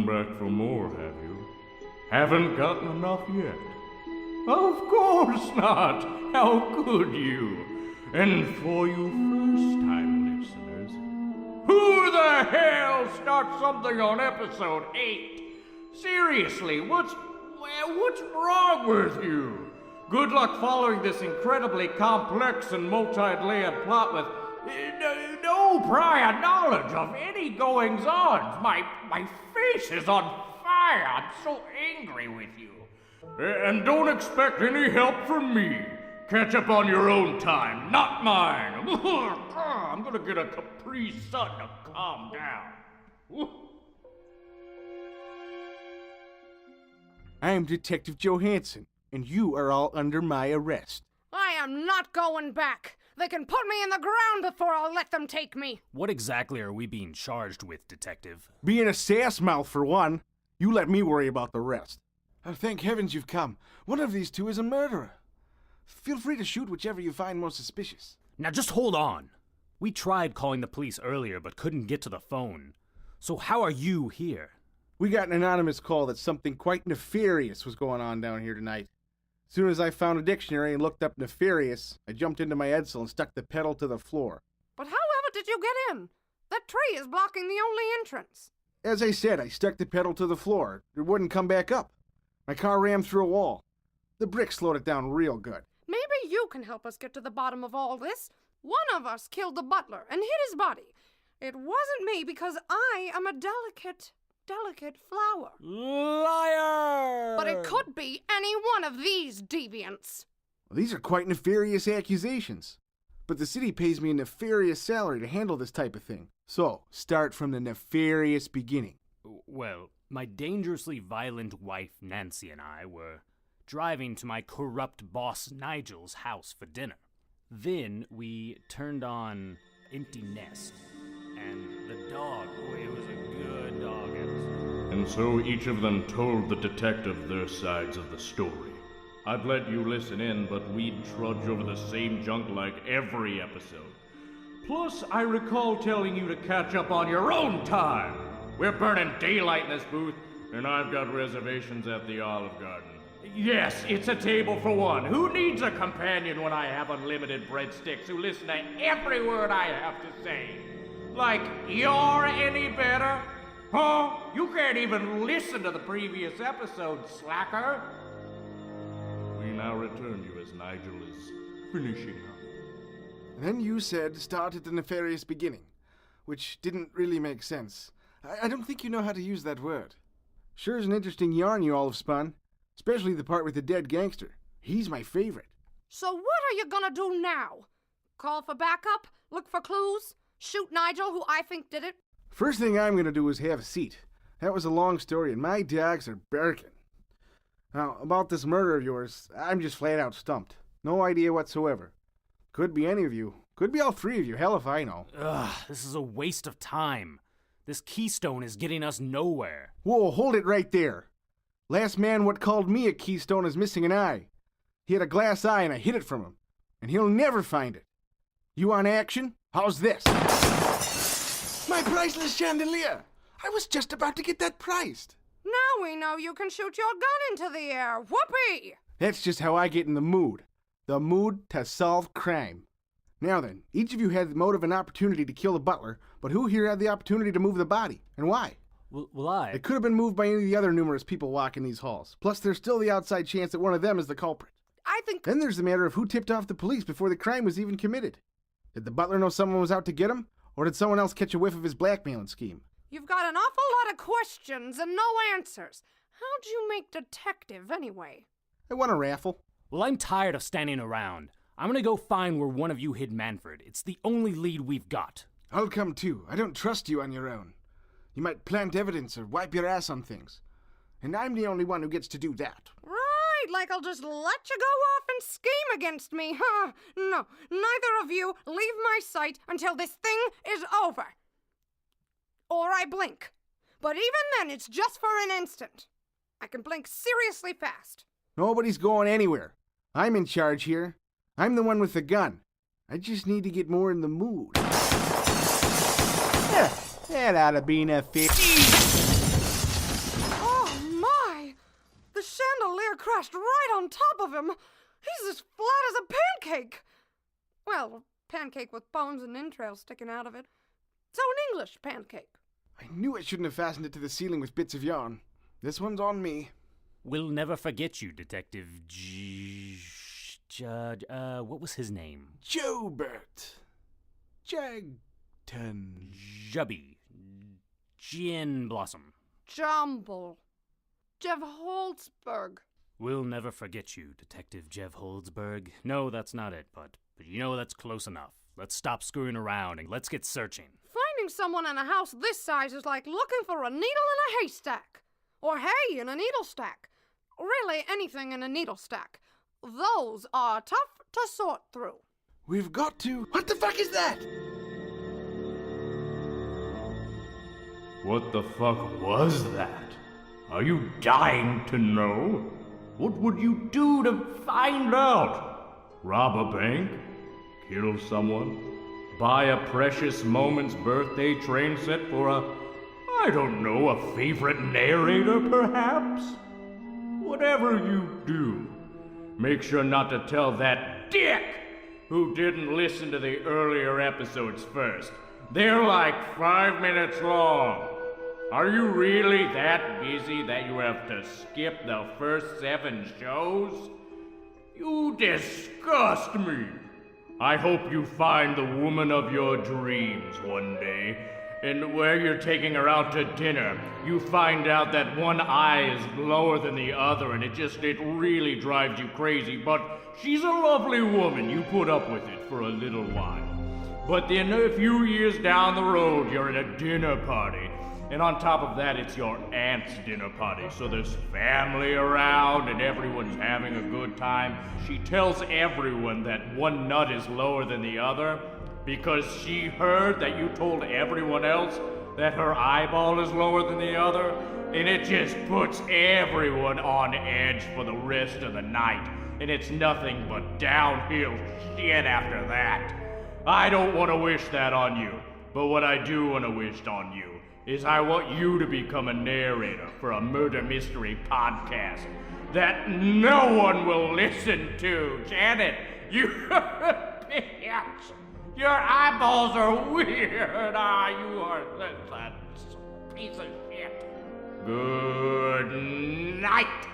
come back for more, have you? Haven't gotten enough yet? Of course not! How could you? And for you first-time listeners, who the hell starts something on episode 8? Seriously, what's wrong with you? Good luck following this incredibly complex and multi-layered plot with no prior knowledge of any goings-on. My face is on fire. I'm so angry with you. And don't expect any help from me. Catch up on your own time, not mine. I'm gonna get a Capri Sun to calm down. I am Detective Johannson, and you are all under my arrest. I am not going back. They can put me in the ground before I'll let them take me. What exactly are we being charged with, Detective? Being a sass-mouth, for one. You let me worry about the rest. Thank heavens you've come. One of these two is a murderer. Feel free to shoot whichever you find most suspicious. Now just hold on. We tried calling the police earlier, but couldn't get to the phone. So how are you here? We got an anonymous call that something quite nefarious was going on down here tonight. As soon as I found a dictionary and looked up nefarious, I jumped into my Edsel and stuck the pedal to the floor. But however did you get in? That tree is blocking the only entrance. As I said, I stuck the pedal to the floor. It wouldn't come back up. My car rammed through a wall. The brick slowed it down real good. Maybe you can help us get to the bottom of all this. One of us killed the butler and hid his body. It wasn't me because I am a delicate flower. Liar! But it could be any one of these deviants. Well, these are quite nefarious accusations. But the city pays me a nefarious salary to handle this type of thing. So, start from the nefarious beginning. Well, my dangerously violent wife Nancy and I were driving to my corrupt boss Nigel's house for dinner. Then we turned on Empty Nest, and the dog, it was a good dog episode. And so each of them told the detective their sides of the story. I'd let you listen in, but we'd trudge over the same junk like every episode. Plus, I recall telling you to catch up on your own time. We're burning daylight in this booth, and I've got reservations at the Olive Garden. Yes, it's a table for one. Who needs a companion when I have unlimited breadsticks who listen to every word I have to say? Like, you're any better? Huh? You can't even listen to the previous episode, slacker. We now return you as Nigel is finishing up. Then you said start at the nefarious beginning, which didn't really make sense. I don't think you know how to use that word. Sure is an interesting yarn you all have spun. Especially the part with the dead gangster. He's my favorite. So what are you gonna do now? Call for backup? Look for clues? Shoot Nigel, who I think did it? First thing I'm gonna do is have a seat. That was a long story, and my dogs are barking. Now, about this murder of yours, I'm just flat out stumped. No idea whatsoever. Could be any of you. Could be all three of you. Hell if I know. Ugh, this is a waste of time. This keystone is getting us nowhere. Whoa, hold it right there. Last man what called me a keystone is missing an eye. He had a glass eye and I hid it from him. And he'll never find it. You want action? How's this? My priceless chandelier! I was just about to get that priced. Now we know you can shoot your gun into the air. Whoopee! That's just how I get in the mood. The mood to solve crime. Now then, each of you had the motive and opportunity to kill the butler, but who here had the opportunity to move the body, and why? Well, I... It could have been moved by any of the other numerous people walking these halls. Plus, there's still the outside chance that one of them is the culprit. I think... Then there's the matter of who tipped off the police before the crime was even committed. Did the butler know someone was out to get him, or did someone else catch a whiff of his blackmailing scheme? You've got an awful lot of questions and no answers. How'd you make detective, anyway? I won a raffle. Well, I'm tired of standing around. I'm gonna go find where one of you hid Manfred. It's the only lead we've got. I'll come too. I don't trust you on your own. You might plant evidence or wipe your ass on things. And I'm the only one who gets to do that. Right, like I'll just let you go off and scheme against me, huh? No, neither of you leave my sight until this thing is over. Or I blink. But even then, it's just for an instant. I can blink seriously fast. Nobody's going anywhere. I'm in charge here. I'm the one with the gun. I just need to get more in the mood. That ought to be enough. car crashed right on top of him. He's as flat as a pancake. Well, a pancake with bones and entrails sticking out of it. So an English pancake. I knew I shouldn't have fastened it to the ceiling with bits of yarn. This one's on me. We'll never forget you, Detective what was his name? Jobert. Jagton. Jubby. Gin Blossom. Jumble. Jeff Holtzberg. We'll never forget you, Detective Jeff Holtzberg. No, that's not it, but you know that's close enough. Let's stop screwing around and let's get searching. Finding someone in a house this size is like looking for a needle in a haystack. Or hay in a needle stack. Really, anything in a needle stack. Those are tough to sort through. We've got to... What the fuck is that? What the fuck was that? Are you dying to know? What would you do to find out? Rob a bank? Kill someone? Buy a precious moment's birthday train set for I don't know, a favorite narrator, perhaps? Whatever you do, make sure not to tell that dick who didn't listen to the earlier episodes first. They're like 5 minutes long. Are you really that busy that you have to skip the first 7 shows? You disgust me. I hope you find the woman of your dreams one day, and where you're taking her out to dinner, you find out that one eye is lower than the other, and it really drives you crazy, but she's a lovely woman. You put up with it for a little while. But then a few years down the road, you're at a dinner party, and on top of that, it's your aunt's dinner party, so there's family around and everyone's having a good time. She tells everyone that one nut is lower than the other because she heard that you told everyone else that her eyeball is lower than the other, and it just puts everyone on edge for the rest of the night, and it's nothing but downhill shit after that. I don't want to wish that on you, but what I do want to wish on you is I want you to become a narrator for a murder mystery podcast that no one will listen to. Janet, you bitch! Your eyeballs are weird. You are a piece of shit. Good night.